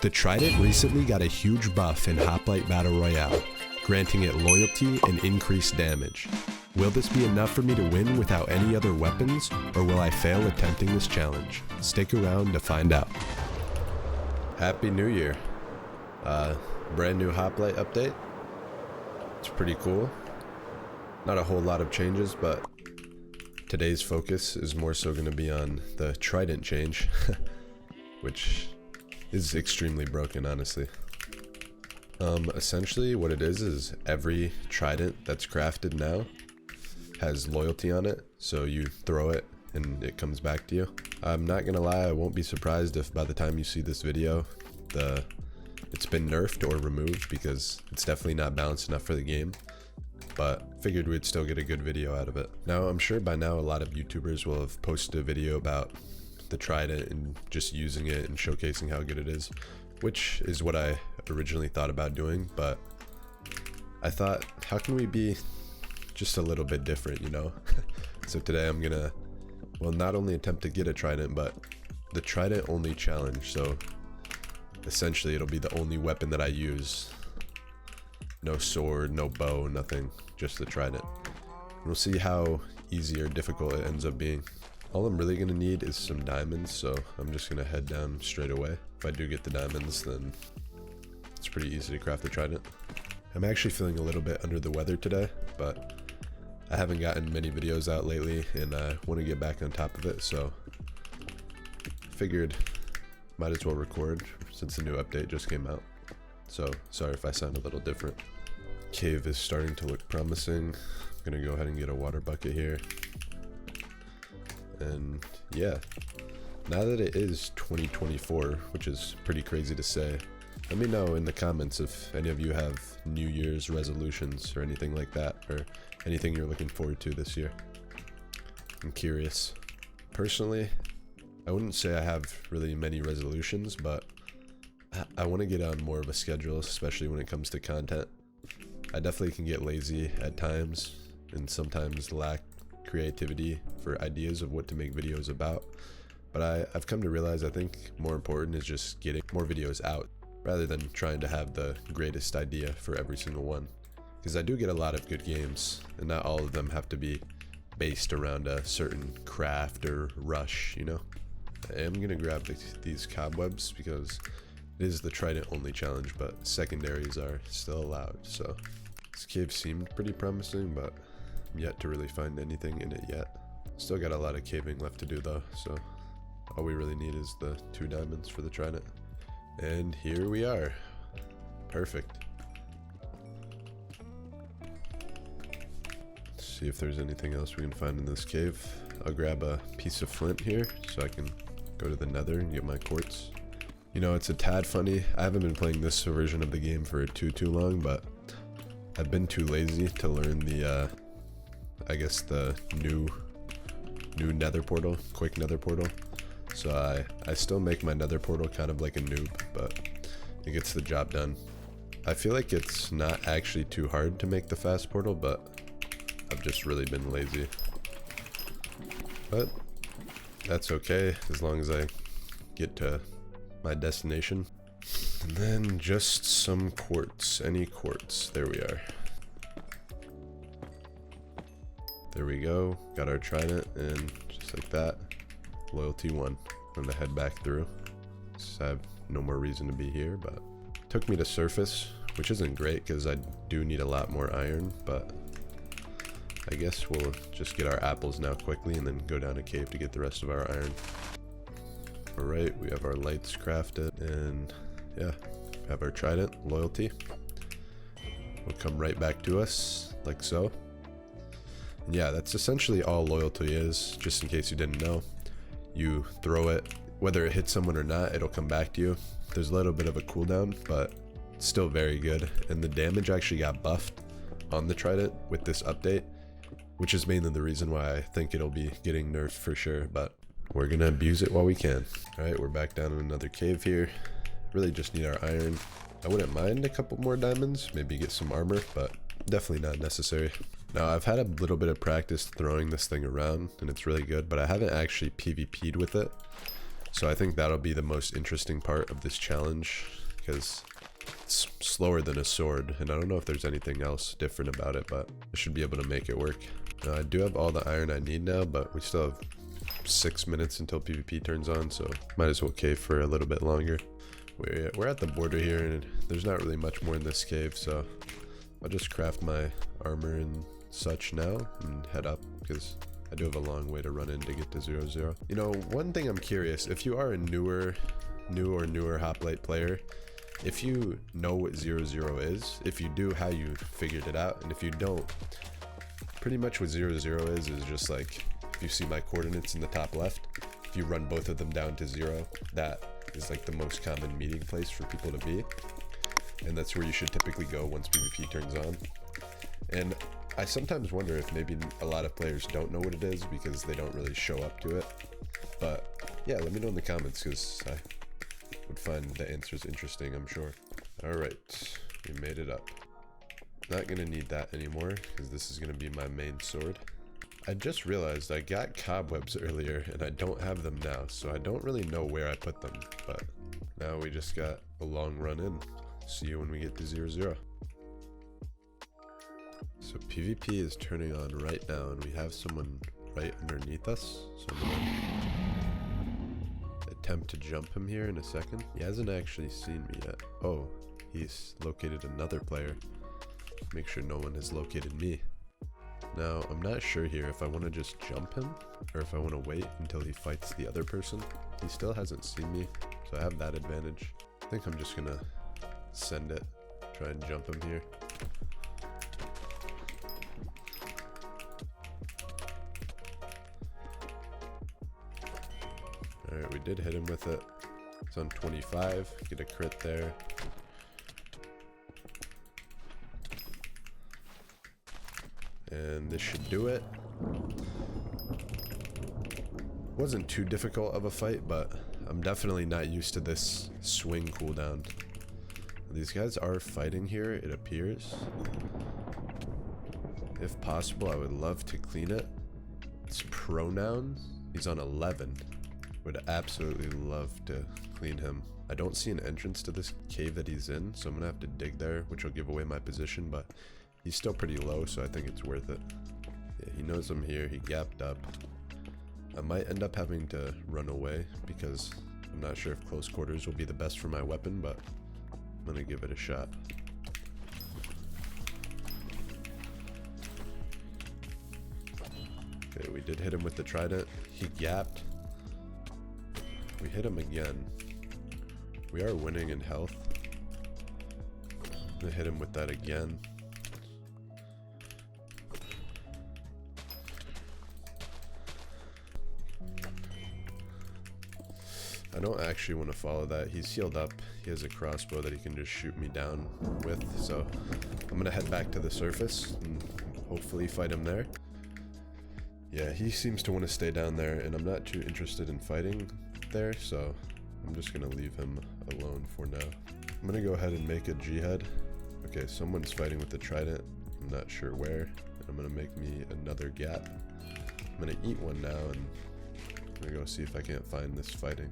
The Trident recently got a huge buff in Hoplite Battle Royale, granting it loyalty and increased damage. Will this be enough for me to win without any other weapons, or will I fail attempting this challenge? Stick around to find out. Happy New Year. Brand new Hoplite update. It's pretty cool. Not a whole lot of changes, but today's focus is more so going to be on the Trident change, which is extremely broken, honestly. Essentially what it is every Trident that's crafted now has loyalty on it, so you throw it and it comes back to you. I'm not gonna lie, I won't be surprised if by the time you see this video it's been nerfed or removed, because it's definitely not balanced enough for the game, but figured we'd still get a good video out of it. Now I'm sure by now a lot of YouTubers will have posted a video about the Trident and just using it and showcasing how good it is, which is what I originally thought about doing, but I thought, how can we be just a little bit different, you know? So today I'm gonna, well, not only attempt to get a Trident, but the Trident only challenge. So essentially it'll be the only weapon that I use. No sword, no bow, nothing, just the Trident. And we'll see how easy or difficult it ends up being. All I'm really gonna need is some diamonds, so I'm just gonna head down straight away. If I do get the diamonds, then it's pretty easy to craft the Trident. I'm actually feeling a little bit under the weather today, but I haven't gotten many videos out lately and I want to get back on top of it, so figured might as well record since the new update just came out. So sorry if I sound a little different. Cave is starting to look promising. I'm gonna go ahead and get a water bucket here. And yeah, now that it is 2024, which is pretty crazy to say, let me know in the comments if any of you have New Year's resolutions or anything like that, or anything you're looking forward to this year. I'm curious. Personally, I wouldn't say I have really many resolutions, but I want to get on more of a schedule, especially when it comes to content. I definitely can get lazy at times and sometimes lack creativity for ideas of what to make videos about, but I've come to realize I think more important is just getting more videos out rather than trying to have the greatest idea for every single one, because I do get a lot of good games and not all of them have to be based around a certain craft or rush, you know. I am gonna grab these cobwebs because it is the Trident only challenge, but secondaries are still allowed. So this cave seemed pretty promising, but I'm yet to really find anything in it yet. Still got a lot of caving left to do though, so all we really need is the 2 diamonds for the Trident. And here we are. Perfect. Let's see if there's anything else we can find in this cave. I'll grab a piece of flint here so I can go to the nether and get my quartz. You know, it's a tad funny. I haven't been playing this version of the game for too long, but I've been too lazy to learn the I guess the new nether portal, quick nether portal. So I still make my nether portal kind of like a noob, but it gets the job done. I feel like it's not actually too hard to make the fast portal, but I've just really been lazy. But that's okay as long as I get to my destination. And then just some quartz, any quartz. There we are. There we go, got our Trident, and just like that, loyalty 1. I'm gonna head back through, so I have no more reason to be here, but it took me to surface, which isn't great because I do need a lot more iron, but I guess we'll just get our apples now quickly and then go down a cave to get the rest of our iron. Alright, we have our lights crafted, and yeah, have our Trident, loyalty. Will come right back to us, like so. And yeah, that's essentially all loyalty is, just in case you didn't know. You throw it, whether it hits someone or not, it'll come back to you. There's a little bit of a cooldown, but it's still very good. And the damage actually got buffed on the Trident with this update, which is mainly the reason why I think it'll be getting nerfed for sure, but we're gonna abuse it while we can. Alright, we're back down in another cave here. Really just need our iron. I wouldn't mind a couple more diamonds, maybe get some armor, but definitely not necessary. Now I've had a little bit of practice throwing this thing around and it's really good, but I haven't actually PvP'd with it. So I think that'll be the most interesting part of this challenge, because it's slower than a sword, and I don't know if there's anything else different about it, but I should be able to make it work. Now, I do have all the iron I need now, but we still have 6 minutes until PvP turns on, so might as well cave for a little bit longer. We're at the border here, and there's not really much more in this cave, so I'll just craft my armor and such now and head up, because I do have a long way to run in to get to 0-0. You know, one thing I'm curious, if you are a new or newer Hoplite player, if you know what 0-0 is, if you do, how you figured it out, and if you don't, pretty much what 0-0 is just like, if you see my coordinates in the top left, if you run both of them down to 0, that is like the most common meeting place for people to be, and that's where you should typically go once PvP turns on. And I sometimes wonder if maybe a lot of players don't know what it is because they don't really show up to it. But yeah, let me know in the comments, because I would find the answers interesting, I'm sure. Alright, we made it up. Not gonna need that anymore, because this is gonna be my main sword. I just realized I got cobwebs earlier and I don't have them now, so I don't really know where I put them, but now we just got a long run in. See you when we get to 0-0. So PvP is turning on right now, and we have someone right underneath us, so I'm gonna attempt to jump him here in a second. He hasn't actually seen me yet. Oh, he's located another player. Make sure no one has located me. Now, I'm not sure here if I want to just jump him or if I want to wait until he fights the other person. He still hasn't seen me, so I have that advantage. I think I'm just gonna send it, try and jump him here. Alright, we did hit him with it. It's on 25, get a crit there. And this should do it. Wasn't too difficult of a fight, but I'm definitely not used to this swing cooldown. These guys are fighting here, it appears. If possible, I would love to clean it. It's pronouns. He's on 11. Would absolutely love to clean him. I don't see an entrance to this cave that he's in, so I'm gonna have to dig there, which will give away my position, but he's still pretty low, so I think it's worth it. Yeah, he knows I'm here, he gapped up. I might end up having to run away because I'm not sure if close quarters will be the best for my weapon, but I'm gonna give it a shot. Okay, we did hit him with the Trident. He gapped. We hit him again. We are winning in health. I'm gonna hit him with that again. I don't actually want to follow that. He's healed up. He has a crossbow that he can just shoot me down with. So I'm gonna head back to the surface and hopefully fight him there. Yeah, he seems to want to stay down there, and I'm not too interested in fighting there, so I'm just gonna leave him alone for now. I'm gonna go ahead and make a jihad. Okay, someone's fighting with the Trident. I'm not sure where. And I'm gonna make me another gap. I'm gonna eat one now, and I'm gonna go see if I can't find this fighting.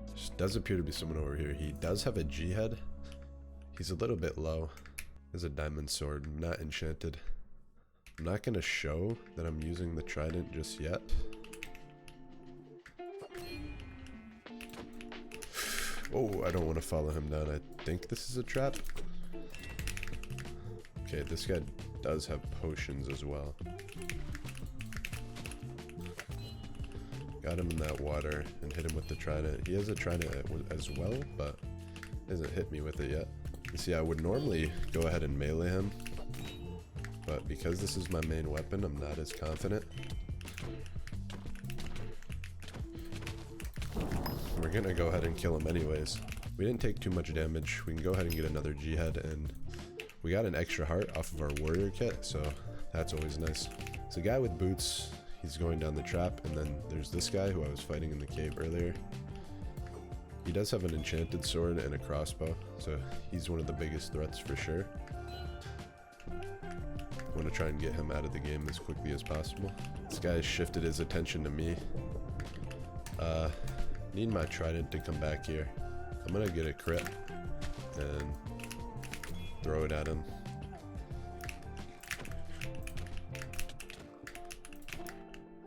There does appear to be someone over here. He does have a jihad. He's a little bit low. There's a diamond sword, not enchanted. I'm not gonna show that I'm using the Trident just yet. Oh, I don't want to follow him down. I think this is a trap. Okay, this guy does have potions as well. Got him in that water and hit him with the Trident. He has a Trident as well, but hasn't hit me with it yet. You see, I would normally go ahead and melee him, but because this is my main weapon, I'm not as confident. We're gonna go ahead and kill him anyways. We didn't take too much damage. We can go ahead and get another jihad, and we got an extra heart off of our warrior kit, so that's always nice. It's a guy with boots. He's going down the trap, and then there's this guy who I was fighting in the cave earlier. He does have an enchanted sword and a crossbow, so he's one of the biggest threats for sure. I want to try and get him out of the game as quickly as possible. This guy shifted his attention to me. Need my Trident to come back here. I'm gonna get a crit and throw it at him.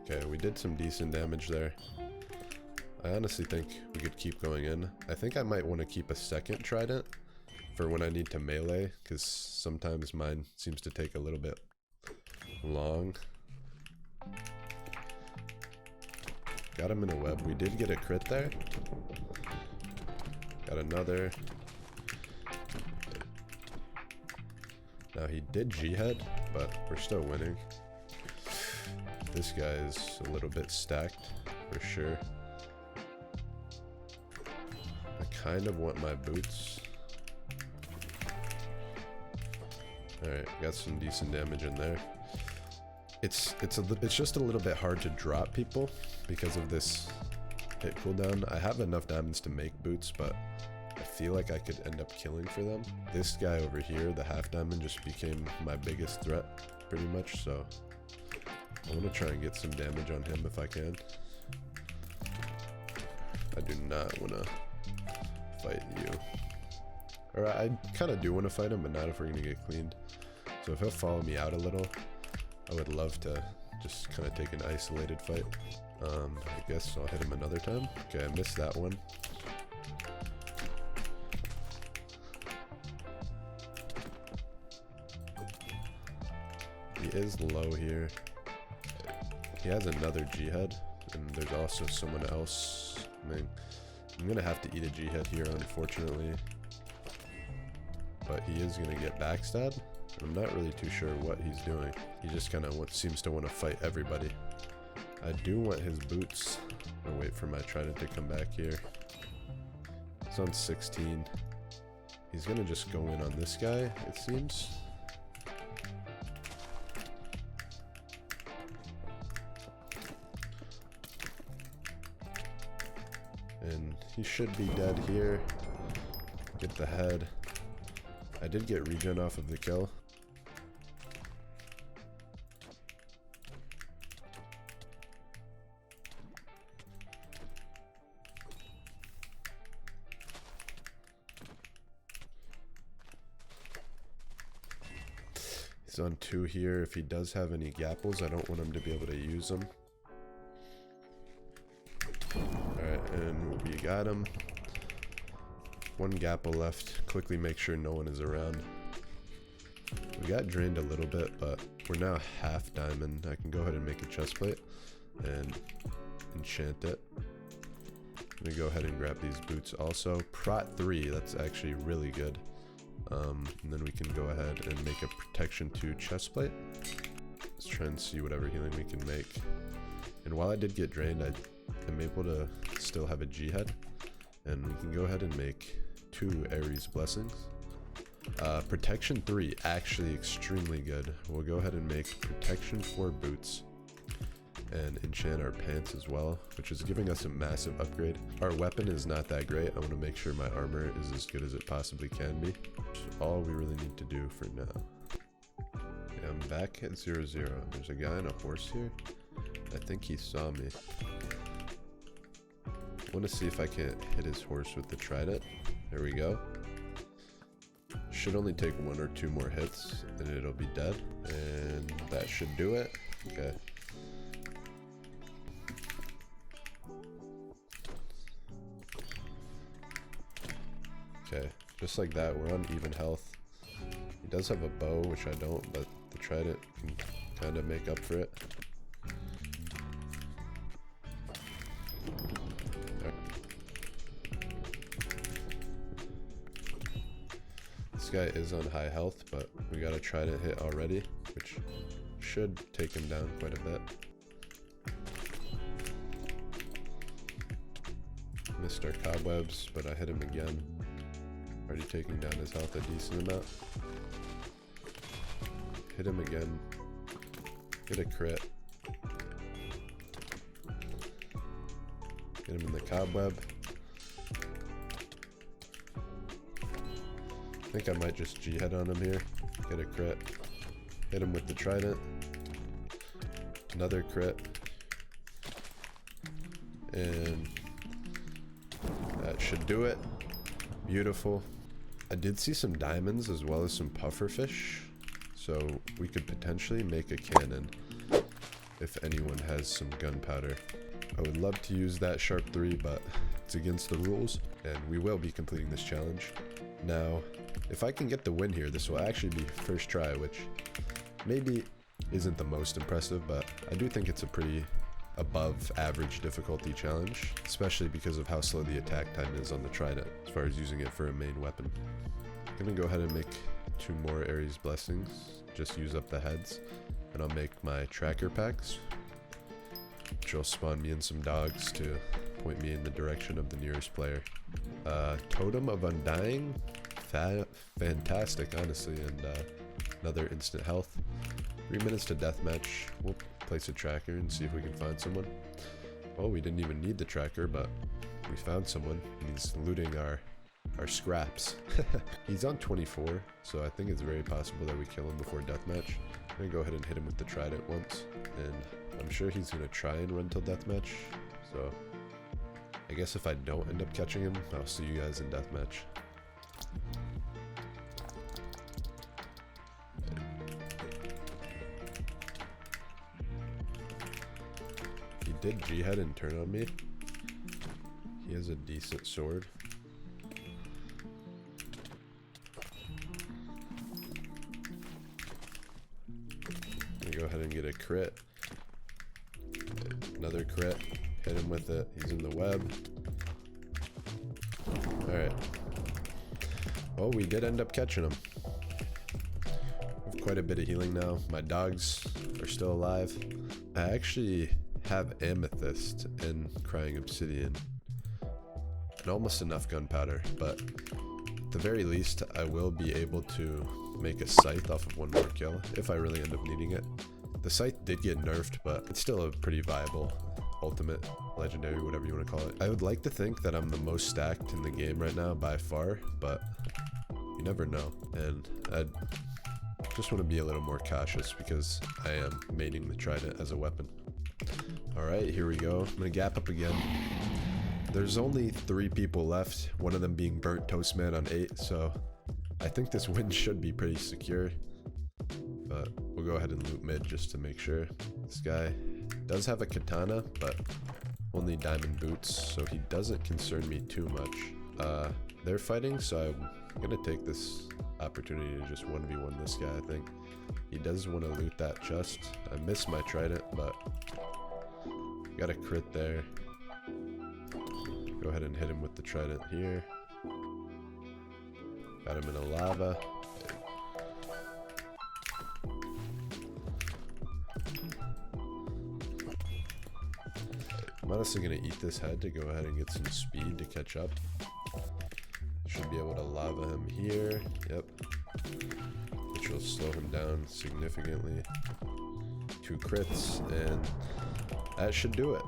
Okay, we did some decent damage there. I honestly think we could keep going in. I think I might want to keep a second Trident for when I need to melee, because sometimes mine seems to take a little bit long. Got him in a web. We did get a crit there. Got another. Now he did G-head, but we're still winning. This guy is a little bit stacked, for sure. I kind of want my boots. Alright, got some decent damage in there. It's just a little bit hard to drop people because of this hit cooldown. I have enough diamonds to make boots, but I feel like I could end up killing for them. This guy over here, the half diamond, just became my biggest threat, pretty much, so I want to try and get some damage on him if I can. I do not want to fight you. Or I kind of do want to fight him, but not if we're going to get cleaned. So if he'll follow me out a little, I would love to just kind of take an isolated fight. I guess I'll hit him another time. Okay, I missed that one. He is low here. He has another G-head, and there's also someone else. I mean, I'm gonna have to eat a G-head here, unfortunately. But he is gonna get backstabbed. I'm not really too sure what he's doing. He just kind of seems to want to fight everybody. I do want his boots. I'll wait for my Trident to come back here. It's on 16. He's gonna just go in on this guy, it seems. And he should be dead here. Get the head. I did get regen off of the kill. He's on 2 here. If he does have any gapples, I don't want him to be able to use them. Alright, and we got him. 1 gapple left. Quickly make sure no one is around. We got drained a little bit, but we're now half diamond. I can go ahead and make a chest plate and enchant it. I'm gonna go ahead and grab these boots also. Prot 3, that's actually really good. And then we can go ahead and make a protection 2 chest plate. Let's try and see whatever healing we can make. And while I did get drained, I'm able to still have a G-head. And we can go ahead and make 2 Ares blessings. Protection 3, actually extremely good. We'll go ahead and make protection 4 boots and enchant our pants as well, which is giving us a massive upgrade. Our weapon is not that great. I want to make sure my armor is as good as it possibly can be. That's all we really need to do for now. Yeah, I'm back at 0-0. There's a guy on a horse here. I think he saw me. I want to see if I can't hit his horse with the Trident. There we go. Should only take 1 or 2 more hits and it'll be dead. And that should do it. Okay. Okay, just like that, we're on even health. He does have a bow, which I don't, but the Trident can kind of make up for it. This guy is on high health, but we got a Trident hit already, which should take him down quite a bit. Missed our cobwebs, but I hit him again. Already taking down his health a decent amount. Hit him again. Get a crit. Get him in the cobweb. I think I might just G-head on him here. Get a crit. Hit him with the Trident. Another crit. And should do it. Beautiful. I did see some diamonds as well as some puffer fish, so we could potentially make a cannon if anyone has some gunpowder. I would love to use that Sharp 3, but it's against the rules, and we will be completing this challenge. Now, if I can get the win here, this will actually be first try, which maybe isn't the most impressive, but I do think it's a pretty above average difficulty challenge, especially because of how slow the attack time is on the Trident as far as using it for a main weapon. I'm gonna go ahead and make 2 more Ares blessings, just use up the heads, and I'll make my tracker packs, which will spawn me in some dogs to point me in the direction of the nearest player. Totem of Undying, fantastic honestly, and another instant health. 3 minutes to deathmatch. We'll place a tracker and see if we can find someone. Oh, we didn't even need the tracker, but we found someone. He's looting our scraps. He's on 24, so I think it's very possible that we kill him before deathmatch. I'm gonna go ahead and hit him with the Trident once, and I'm sure he's gonna try and run till deathmatch. So I guess if I don't end up catching him, I'll see you guys in deathmatch. He did G-head and turn on me. He has a decent sword. Go ahead and get a crit. Another crit. Hit him with it. He's in the web. Alright. Oh, we did end up catching him. I have quite a bit of healing now. My dogs are still alive. I actually have amethyst and crying obsidian. And almost enough gunpowder, but at the very least, I will be able to make a scythe off of 1 more kill if I really end up needing it. The scythe did get nerfed, but it's still a pretty viable ultimate, legendary, whatever you want to call it. I would like to think that I'm the most stacked in the game right now by far, but you never know. And I just want to be a little more cautious because I am maining the Trident as a weapon. Alright, here we go. I'm gonna gap up again. There's only 3 people left, one of them being Burnt Toast Man on 8, so I think this win should be pretty secure, but we'll go ahead and loot mid just to make sure. This guy does have a katana, but only diamond boots, so he doesn't concern me too much. They're fighting, so I'm gonna take this opportunity to just 1v1 this guy, I think. He does want to loot that chest. I missed my Trident, but got a crit there. Go ahead and hit him with the Trident here. Got him in a lava. I'm honestly gonna eat this head to go ahead and get some speed to catch up. Should be able to lava him here. Yep. Which will slow him down significantly. 2 crits, and that should do it.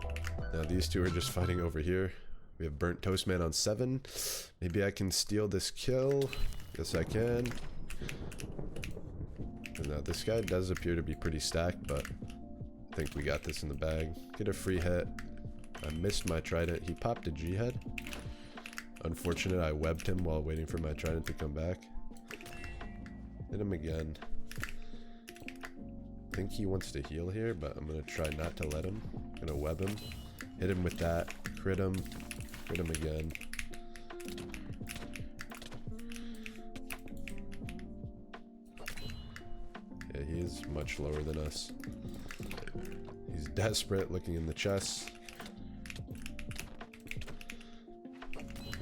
Now these 2 are just fighting over here. We have Burnt Toast Man on 7. Maybe I can steal this kill. Yes, I can. And now this guy does appear to be pretty stacked, but I think we got this in the bag. Get a free hit. I missed my Trident. He popped a G-head. Unfortunate, I webbed him while waiting for my Trident to come back. Hit him again. I think he wants to heal here, but I'm going to try not to let him. I'm going to web him. Hit him with that. Crit him. Crit him again. Yeah, he is much lower than us. He's desperate, looking in the chest.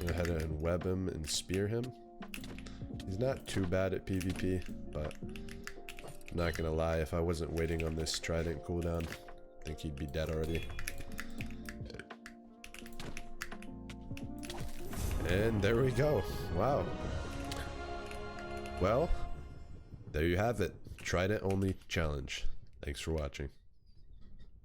Go ahead and web him and spear him. He's not too bad at PvP, but I'm not gonna lie, if I wasn't waiting on this Trident cooldown, I think he'd be dead already. And there we go. Wow. Well, there you have it. Trident only challenge. Thanks for watching.